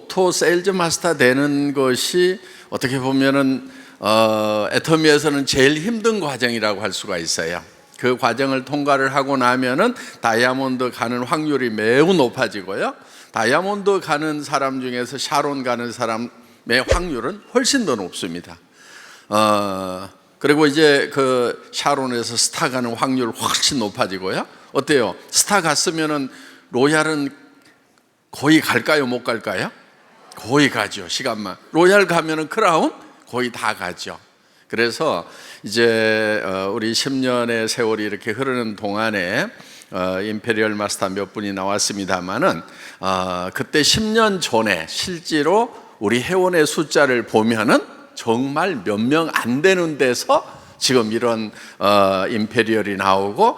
오토 세일즈 마스터 되는 것이 어떻게 보면은 애터미에서는 제일 힘든 과정이라고 할 수가 있어요. 그 과정을 통과를 하고 나면은 다이아몬드 가는 확률이 매우 높아지고요. 다이아몬드 가는 사람 중에서 샤론 가는 사람의 확률은 훨씬 더 높습니다. 그리고 이제 그 샤론에서 스타 가는 확률 훨씬 높아지고요. 어때요? 스타 갔으면은 로얄은 거의 갈까요? 못 갈까요? 거의 가죠. 시간만. 로얄 가면은 크라운 거의 다 가죠. 그래서 이제 우리 10년의 세월이 이렇게 흐르는 동안에 임페리얼 마스터 몇 분이 나왔습니다만은 그때 10년 전에 실제로 우리 회원의 숫자를 보면은 정말 몇 명 안 되는 데서 지금 이런 임페리얼이 나오고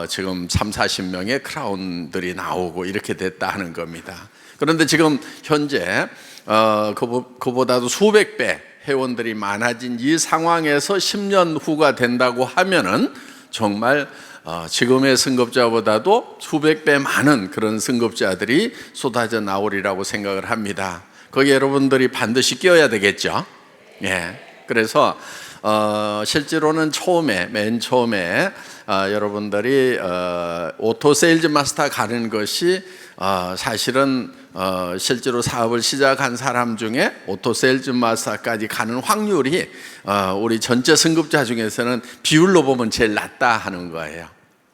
지금 30-40명의 크라운들이 나오고 이렇게 됐다 하는 겁니다. 그런데 지금 현재 그보다도 수백 배 회원들이 많아진 이 상황에서 10년 후가 된다고 하면은 정말 지금의 승급자보다도 수백 배 많은 그런 승급자들이 쏟아져 나오리라고 생각을 합니다. 거기에 여러분들이 반드시 끼어야 되겠죠. 예. 그래서 실제로는 맨 처음에 여러분들이 오토 세일즈 마스터 가는 것이 사실은 실제로 사업을 시작한 사람 중에 오토 세일즈 마스터까지 가는 확률이 우리 전체 승급자 중에서는 비율로 보면 제일 낮다 하는 거예요.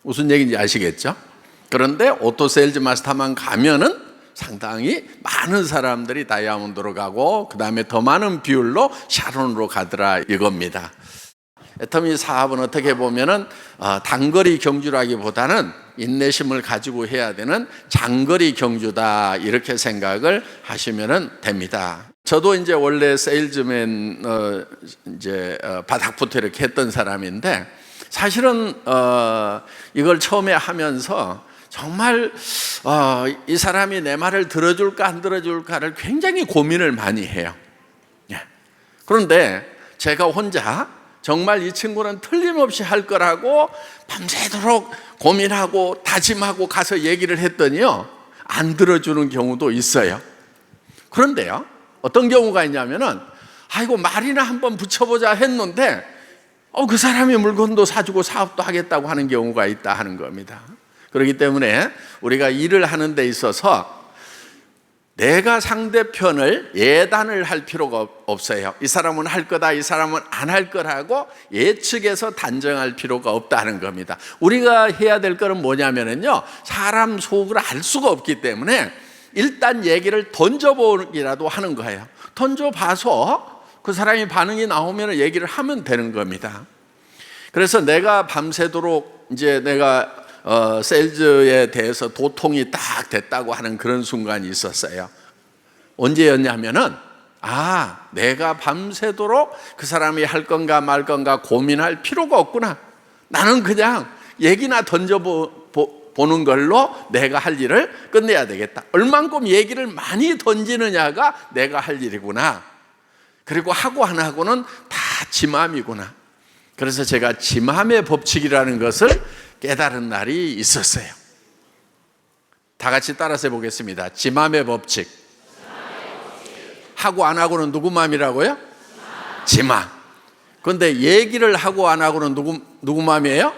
무슨 얘기인지 아시겠죠? 그런데 오토 세일즈 마스터만 가면은 상당히 많은 사람들이 다이아몬드로 가고 그 다음에 더 많은 비율로 샤론으로 가더라 이겁니다. 애터미 사업은 어떻게 보면은 단거리 경주라기보다는 인내심을 가지고 해야 되는 장거리 경주다 이렇게 생각을 하시면 됩니다. 저도 이제 원래 세일즈맨 바닥부터 이렇게 했던 사람인데 사실은 이걸 처음에 하면서 정말 이 사람이 내 말을 들어줄까 안 들어줄까를 굉장히 고민을 많이 해요. 그런데 제가 혼자 정말 이 친구는 틀림없이 할 거라고 밤새도록 고민하고 다짐하고 가서 얘기를 했더니요 안 들어주는 경우도 있어요. 그런데요 어떤 경우가 있냐면은 아이고 말이나 한번 붙여보자 했는데 그 사람이 물건도 사주고 사업도 하겠다고 하는 경우가 있다 하는 겁니다. 그렇기 때문에 우리가 일을 하는 데 있어서 내가 상대편을 예단을 할 필요가 없어요. 이 사람은 할 거다, 이 사람은 안 할 거라고 예측해서 단정할 필요가 없다는 겁니다. 우리가 해야 될 거는 뭐냐면요, 사람 속을 알 수가 없기 때문에 일단 얘기를 던져보기라도 하는 거예요. 던져봐서 그 사람이 반응이 나오면 얘기를 하면 되는 겁니다. 그래서 내가 밤새도록 이제 내가 세일즈에 대해서 도통이 딱 됐다고 하는 그런 순간이 있었어요. 언제였냐면은 내가 밤새도록 그 사람이 할 건가 말 건가 고민할 필요가 없구나. 나는 그냥 얘기나 던져보는 걸로 내가 할 일을 끝내야 되겠다. 얼만큼 얘기를 많이 던지느냐가 내가 할 일이구나. 그리고 하고 안 하고는 다 지 맘이구나. 그래서 제가 지 맘의 법칙이라는 것을 깨달은 날이 있었어요. 다 같이 따라서 해보겠습니다. 지 맘의 법칙. 하고 안 하고는 누구 맘이라고요? 지 맘. 그런데 얘기를 하고 안 하고는 누구 맘이에요?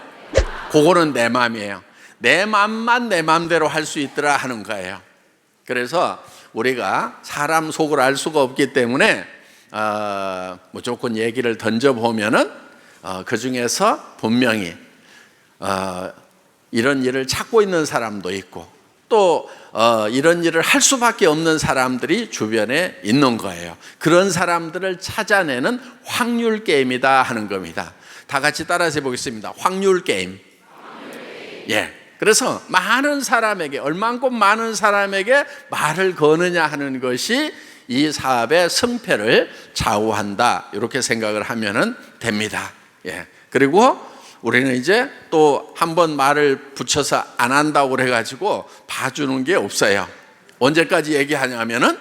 그거는 내 맘이에요. 내 맘만 내 맘대로 할 수 있더라 하는 거예요. 그래서 우리가 사람 속을 알 수가 없기 때문에 무조건 얘기를 던져보면은 그 중에서 분명히 이런 일을 찾고 있는 사람도 있고 또 이런 일을 할 수밖에 없는 사람들이 주변에 있는 거예요. 그런 사람들을 찾아내는 확률 게임이다 하는 겁니다. 다 같이 따라서 해보겠습니다. 확률 게임. 예. 그래서 많은 사람에게 얼만큼 많은 사람에게 말을 거느냐 하는 것이 이 사업의 승패를 좌우한다 이렇게 생각을 하면 됩니다. 예. 그리고 우리는 이제 또 한 번 말을 붙여서 안 한다고 그래가지고 봐주는 게 없어요. 언제까지 얘기하냐면은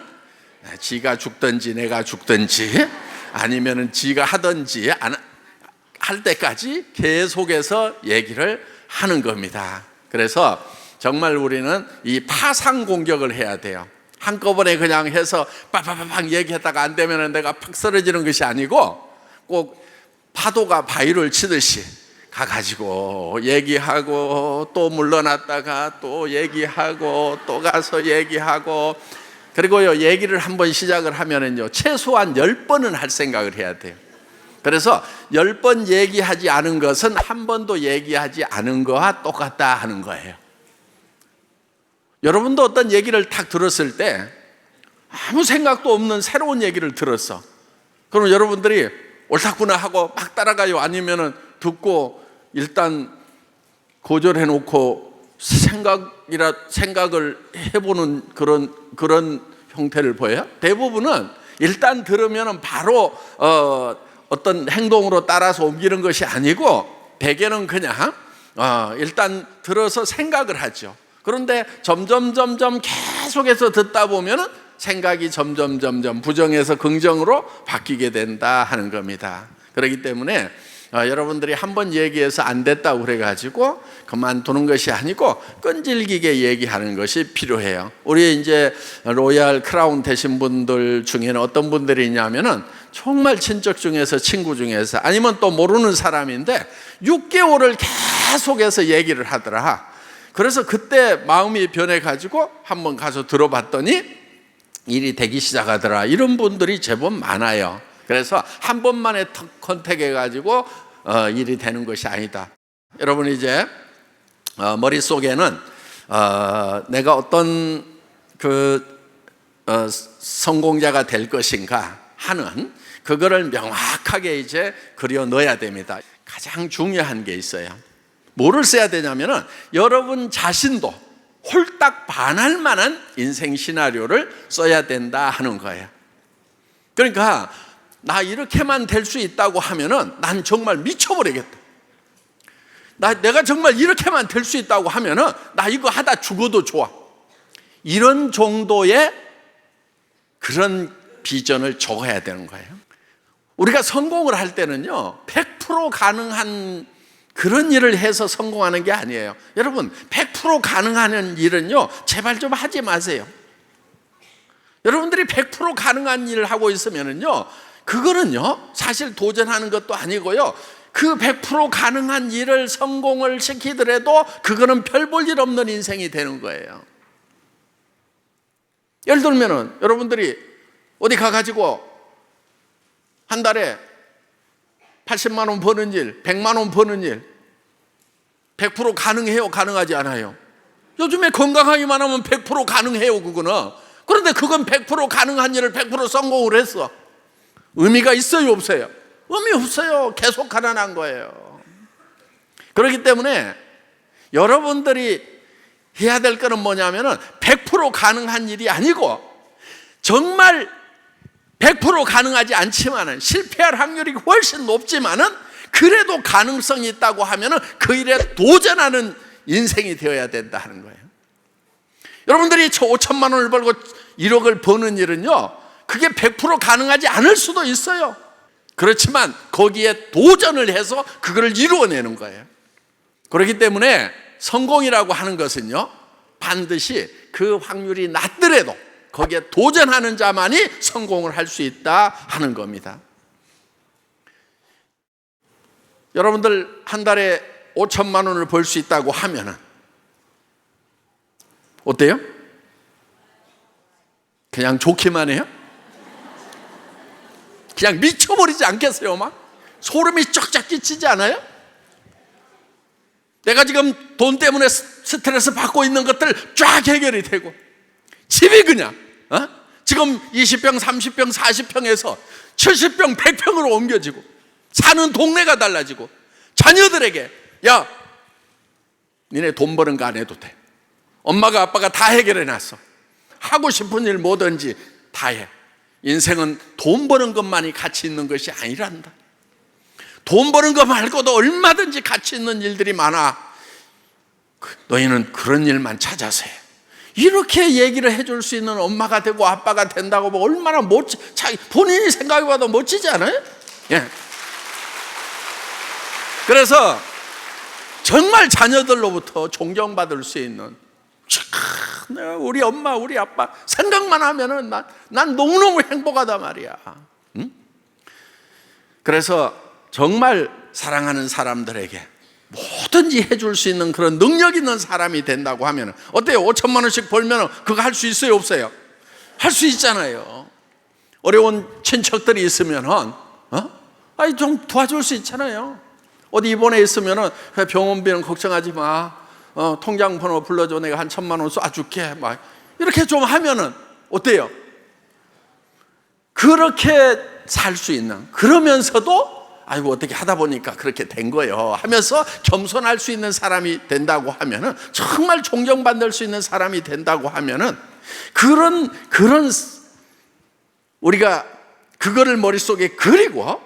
지가 죽든지 내가 죽든지 아니면은 지가 하든지 안 할 때까지 계속해서 얘기를 하는 겁니다. 그래서 정말 우리는 이 파상 공격을 해야 돼요. 한꺼번에 그냥 해서 빠바바박 얘기하다가 안 되면 내가 팍 쓰러지는 것이 아니고 꼭 파도가 바위를 치듯이 가가지고 얘기하고 또 물러났다가 또 얘기하고 또 가서 얘기하고, 그리고요 얘기를 한번 시작을 하면은요 최소한 10번은 할 생각을 해야 돼요. 그래서 10번 얘기하지 않은 것은 한 번도 얘기하지 않은 거와 똑같다 하는 거예요. 여러분도 어떤 얘기를 딱 들었을 때 아무 생각도 없는 새로운 얘기를 들었어. 그럼 여러분들이 옳다구나 하고 막 따라가요? 아니면은 듣고 일단 고절해 놓고 생각을 해보는 그런 형태를 보여요? 대부분은 일단 들으면 바로 어떤 행동으로 따라서 옮기는 것이 아니고 대개는 그냥 일단 들어서 생각을 하죠. 그런데 점점 계속해서 듣다 보면 생각이 점점 부정에서 긍정으로 바뀌게 된다 하는 겁니다. 그렇기 때문에 여러분들이 한번 얘기해서 안 됐다고 그래가지고 그만두는 것이 아니고 끈질기게 얘기하는 것이 필요해요. 우리 이제 로얄 크라운 되신 분들 중에는 어떤 분들이 있냐면은 정말 친척 중에서 친구 중에서 아니면 또 모르는 사람인데 6개월을 계속해서 얘기를 하더라. 그래서 그때 마음이 변해가지고 한번 가서 들어봤더니 일이 되기 시작하더라. 이런 분들이 제법 많아요. 그래서 한 번만에 턱 컨택해가지고 일이 되는 것이 아니다. 여러분 이제 머릿속에는 내가 어떤 성공자가 될 것인가 하는 그거를 명확하게 이제 그려 넣어야 됩니다. 가장 중요한 게 있어요. 뭐를 써야 되냐면은 여러분 자신도 홀딱 반할 만한 인생 시나리오를 써야 된다 하는 거예요. 그러니까 나 이렇게만 될 수 있다고 하면은 난 정말 미쳐버리겠다. 내가 정말 이렇게만 될 수 있다고 하면은 나 이거 하다 죽어도 좋아. 이런 정도의 그런 비전을 적어야 되는 거예요. 우리가 성공을 할 때는요 100% 가능한 그런 일을 해서 성공하는 게 아니에요. 여러분 100% 가능한 일은요 제발 좀 하지 마세요. 여러분들이 100% 가능한 일을 하고 있으면은요 그거는요 사실 도전하는 것도 아니고요 그 100% 가능한 일을 성공을 시키더라도 그거는 별 볼 일 없는 인생이 되는 거예요. 예를 들면은 여러분들이 어디 가가지고 한 달에 80만 원 버는 일, 100만 원 버는 일 100% 가능해요? 가능하지 않아요? 요즘에 건강하기만 하면 100% 가능해요 그거는. 그런데 그건 100% 가능한 일을 100% 성공을 했어. 의미가 있어요 없어요? 의미 없어요. 계속 가난한 거예요. 그렇기 때문에 여러분들이 해야 될 거는 뭐냐면은 100% 가능한 일이 아니고 정말 100% 가능하지 않지만은 실패할 확률이 훨씬 높지만은 그래도 가능성이 있다고 하면은 그 일에 도전하는 인생이 되어야 된다 하는 거예요. 여러분들이 5천만 원을 벌고 1억을 버는 일은요 그게 100% 가능하지 않을 수도 있어요. 그렇지만 거기에 도전을 해서 그걸 이루어내는 거예요. 그렇기 때문에 성공이라고 하는 것은요 반드시 그 확률이 낮더라도 거기에 도전하는 자만이 성공을 할 수 있다 하는 겁니다. 여러분들 한 달에 5천만 원을 벌 수 있다고 하면은 어때요? 그냥 좋기만 해요? 그냥 미쳐버리지 않겠어요? 막 소름이 쫙쫙 끼치지 않아요? 내가 지금 돈 때문에 스트레스 받고 있는 것들 쫙 해결이 되고 집이 그냥 지금 20평, 30평, 40평에서 70평, 100평으로 옮겨지고 사는 동네가 달라지고 자녀들에게 야 니네 돈 버는 거 안 해도 돼. 엄마가 아빠가 다 해결해놨어. 하고 싶은 일 뭐든지 다 해. 인생은 돈 버는 것만이 가치 있는 것이 아니란다. 돈 버는 것 말고도 얼마든지 가치 있는 일들이 많아. 너희는 그런 일만 찾아서 해. 이렇게 얘기를 해줄 수 있는 엄마가 되고 아빠가 된다고 뭐 얼마나 본인이 생각해봐도 멋지지 않아요? 예. 그래서 정말 자녀들로부터 존경받을 수 있는 우리 엄마 우리 아빠 생각만 하면은 난 너무너무 행복하단 말이야. 응? 그래서 정말 사랑하는 사람들에게 뭐든지 해줄 수 있는 그런 능력 있는 사람이 된다고 하면 어때요? 5천만 원씩 벌면 그거 할 수 있어요 없어요? 할 수 있잖아요. 어려운 친척들이 있으면 좀 도와줄 수 있잖아요. 어디 입원해 있으면 병원비는 걱정하지 마, 통장 번호 불러줘, 내가 한 1,000만 원 쏴줄게, 막 이렇게 좀 하면은 어때요? 그렇게 살 수 있는, 그러면서도 아이고 어떻게 하다 보니까 그렇게 된 거예요 하면서 겸손할 수 있는 사람이 된다고 하면은, 정말 존경받을 수 있는 사람이 된다고 하면은, 그런 우리가 그거를 머릿속에 그리고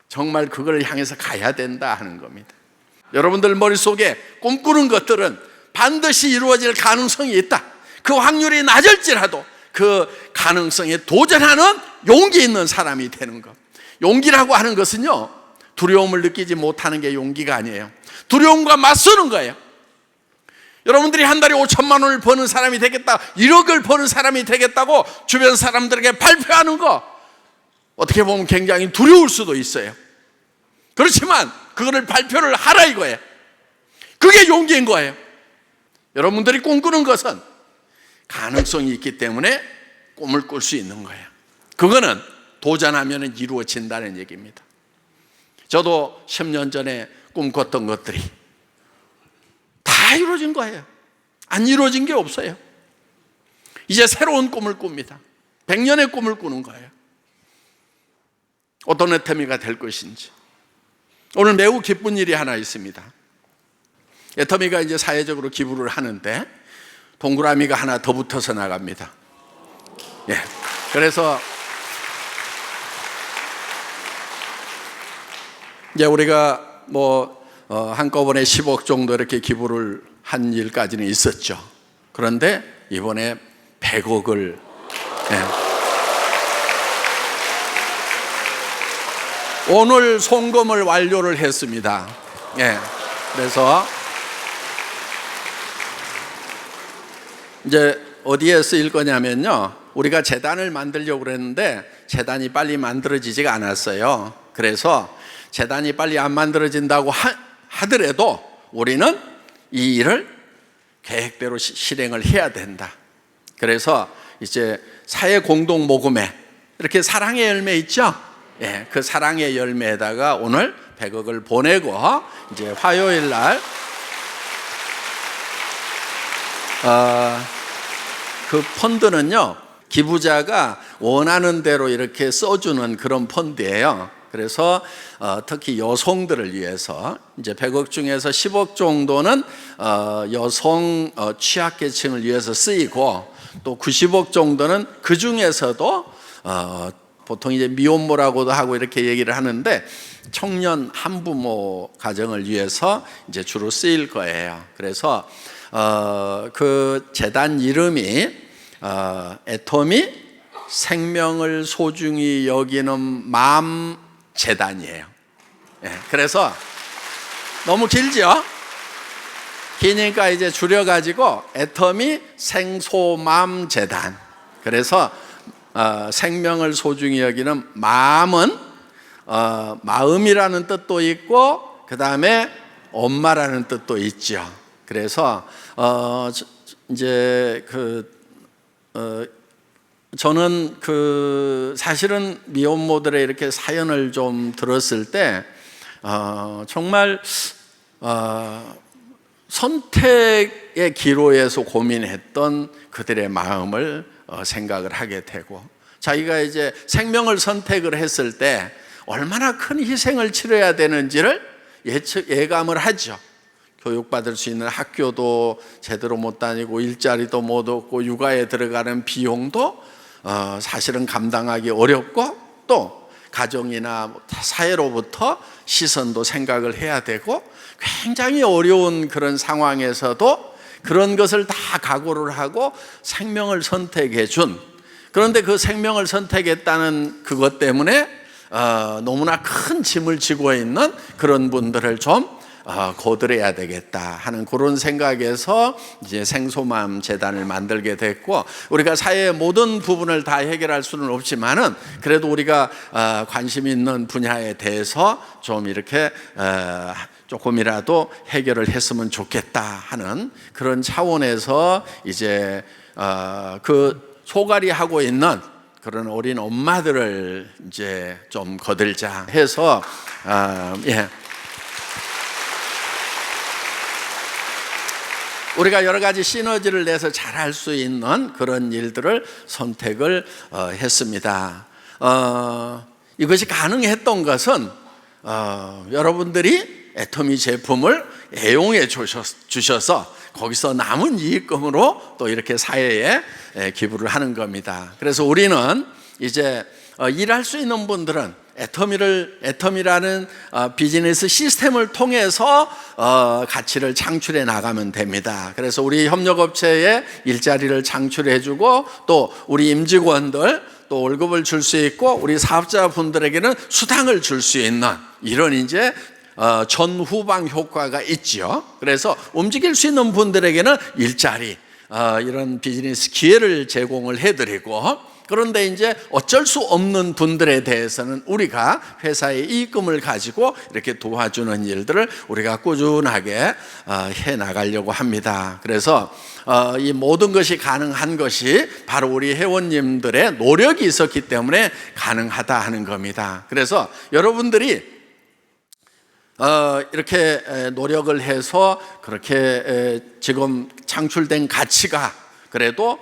정말 그걸 향해서 가야 된다 하는 겁니다. 여러분들 머릿속에 꿈꾸는 것들은 반드시 이루어질 가능성이 있다. 그 확률이 낮을지라도 그 가능성에 도전하는 용기 있는 사람이 되는 것. 용기라고 하는 것은요, 두려움을 느끼지 못하는 게 용기가 아니에요. 두려움과 맞서는 거예요. 여러분들이 한 달에 5천만 원을 버는 사람이 되겠다, 1억을 버는 사람이 되겠다고 주변 사람들에게 발표하는 거, 어떻게 보면 굉장히 두려울 수도 있어요. 그렇지만 그거를 발표를 하라 이거예요. 그게 용기인 거예요. 여러분들이 꿈꾸는 것은 가능성이 있기 때문에 꿈을 꿀 수 있는 거예요. 그거는 도전하면 이루어진다는 얘기입니다. 저도 10년 전에 꿈꿨던 것들이 다 이루어진 거예요. 안 이루어진 게 없어요. 이제 새로운 꿈을 꿉니다. 100년의 꿈을 꾸는 거예요. 어떤 애터미가 될 것인지. 오늘 매우 기쁜 일이 하나 있습니다. 애터미가 이제 사회적으로 기부를 하는데 동그라미가 하나 더 붙어서 나갑니다. 예. 그래서 이제 우리가 한꺼번에 10억 정도 이렇게 기부를 한 일까지는 있었죠. 그런데 이번에 100억을 오늘 송금을 완료를 했습니다. 그래서 이제 어디에 쓰일 거냐면요, 우리가 재단을 만들려고 그랬는데 재단이 빨리 만들어지지가 않았어요. 그래서 재단이 빨리 안 만들어진다고 하더라도 우리는 이 일을 계획대로 실행을 해야 된다. 그래서 이제 사회 공동 모금에 이렇게 사랑의 열매 있죠? 그 사랑의 열매에다가 오늘 100억을 보내고 이제 화요일 날 그 펀드는요, 기부자가 원하는 대로 이렇게 써주는 그런 펀드예요. 그래서 특히 여성들을 위해서 이제 100억 중에서 10억 정도는 여성 취약계층을 위해서 쓰이고, 또 90억 정도는 그 중에서도 보통 이제 미혼모라고도 하고 이렇게 얘기를 하는데 청년 한부모 가정을 위해서 이제 주로 쓰일 거예요. 그래서 그 재단 이름이 애터미 생명을 소중히 여기는 맘 재단이에요. 그래서 너무 길죠? 기니까 이제 줄여가지고 애터미 생소맘 재단. 그래서 생명을 소중히 여기는 마음은 마음이라는 뜻도 있고 그 다음에 엄마라는 뜻도 있죠. 그래서 이제 저는 사실은 미혼모들의 이렇게 사연을 좀 들었을 때 정말 선택의 기로에서 고민했던 그들의 마음을 생각을 하게 되고, 자기가 이제 생명을 선택을 했을 때 얼마나 큰 희생을 치러야 되는지를 예감을 하죠. 교육받을 수 있는 학교도 제대로 못 다니고 일자리도 못 얻고 육아에 들어가는 비용도 사실은 감당하기 어렵고, 또 가정이나 사회로부터 시선도 생각을 해야 되고, 굉장히 어려운 그런 상황에서도 그런 것을 다 각오를 하고 생명을 선택해 준, 그런데 그 생명을 선택했다는 그것 때문에 너무나 큰 짐을 지고 있는 그런 분들을 좀 거들어야 되겠다 하는 그런 생각에서 이제 생소맘 재단을 만들게 됐고, 우리가 사회의 모든 부분을 다 해결할 수는 없지만은 그래도 우리가 관심 있는 분야에 대해서 좀 이렇게 조금이라도 해결을 했으면 좋겠다 하는 그런 차원에서 이제 그 소갈이 하고 있는 그런 어린 엄마들을 이제 좀 거들자 해서 우리가 여러 가지 시너지를 내서 잘할 수 있는 그런 일들을 선택을 했습니다. 이것이 가능했던 것은 여러분들이 애터미 제품을 애용해 주셔서 거기서 남은 이익금으로 또 이렇게 사회에 기부를 하는 겁니다. 그래서 우리는 이제 일할 수 있는 분들은 애터미라는 비즈니스 시스템을 통해서 가치를 창출해 나가면 됩니다. 그래서 우리 협력업체에 일자리를 창출해주고 또 우리 임직원들 또 월급을 줄 수 있고 우리 사업자분들에게는 수당을 줄 수 있는 이런 이제 전후방 효과가 있죠. 그래서 움직일 수 있는 분들에게는 일자리 이런 비즈니스 기회를 제공을 해드리고, 그런데 이제 어쩔 수 없는 분들에 대해서는 우리가 회사의 이익금을 가지고 이렇게 도와주는 일들을 우리가 꾸준하게 해 나가려고 합니다. 그래서 이 모든 것이 가능한 것이 바로 우리 회원님들의 노력이 있었기 때문에 가능하다 하는 겁니다. 그래서 여러분들이 이렇게 노력을 해서 그렇게 지금 창출된 가치가 그래도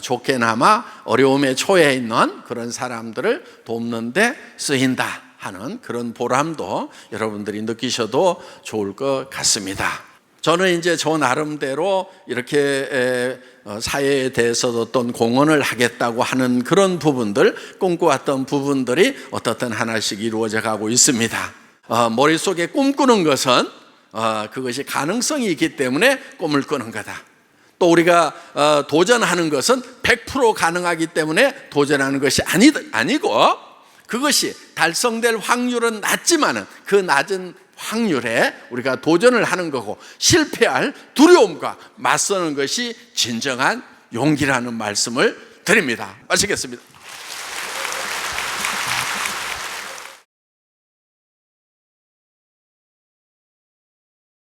좋게나마 어려움에 처해 있는 그런 사람들을 돕는 데 쓰인다 하는 그런 보람도 여러분들이 느끼셔도 좋을 것 같습니다. 저는 이제 저 나름대로 이렇게 사회에 대해서도 어떤 공헌을 하겠다고 하는 그런 부분들, 꿈꿔왔던 부분들이 어떻든 하나씩 이루어져 가고 있습니다. 머릿속에 꿈꾸는 것은 그것이 가능성이 있기 때문에 꿈을 꾸는 거다. 또 우리가 도전하는 것은 100% 가능하기 때문에 도전하는 것이 아니고, 그것이 달성될 확률은 낮지만은 그 낮은 확률에 우리가 도전을 하는 거고, 실패할 두려움과 맞서는 것이 진정한 용기라는 말씀을 드립니다. 마치겠습니다.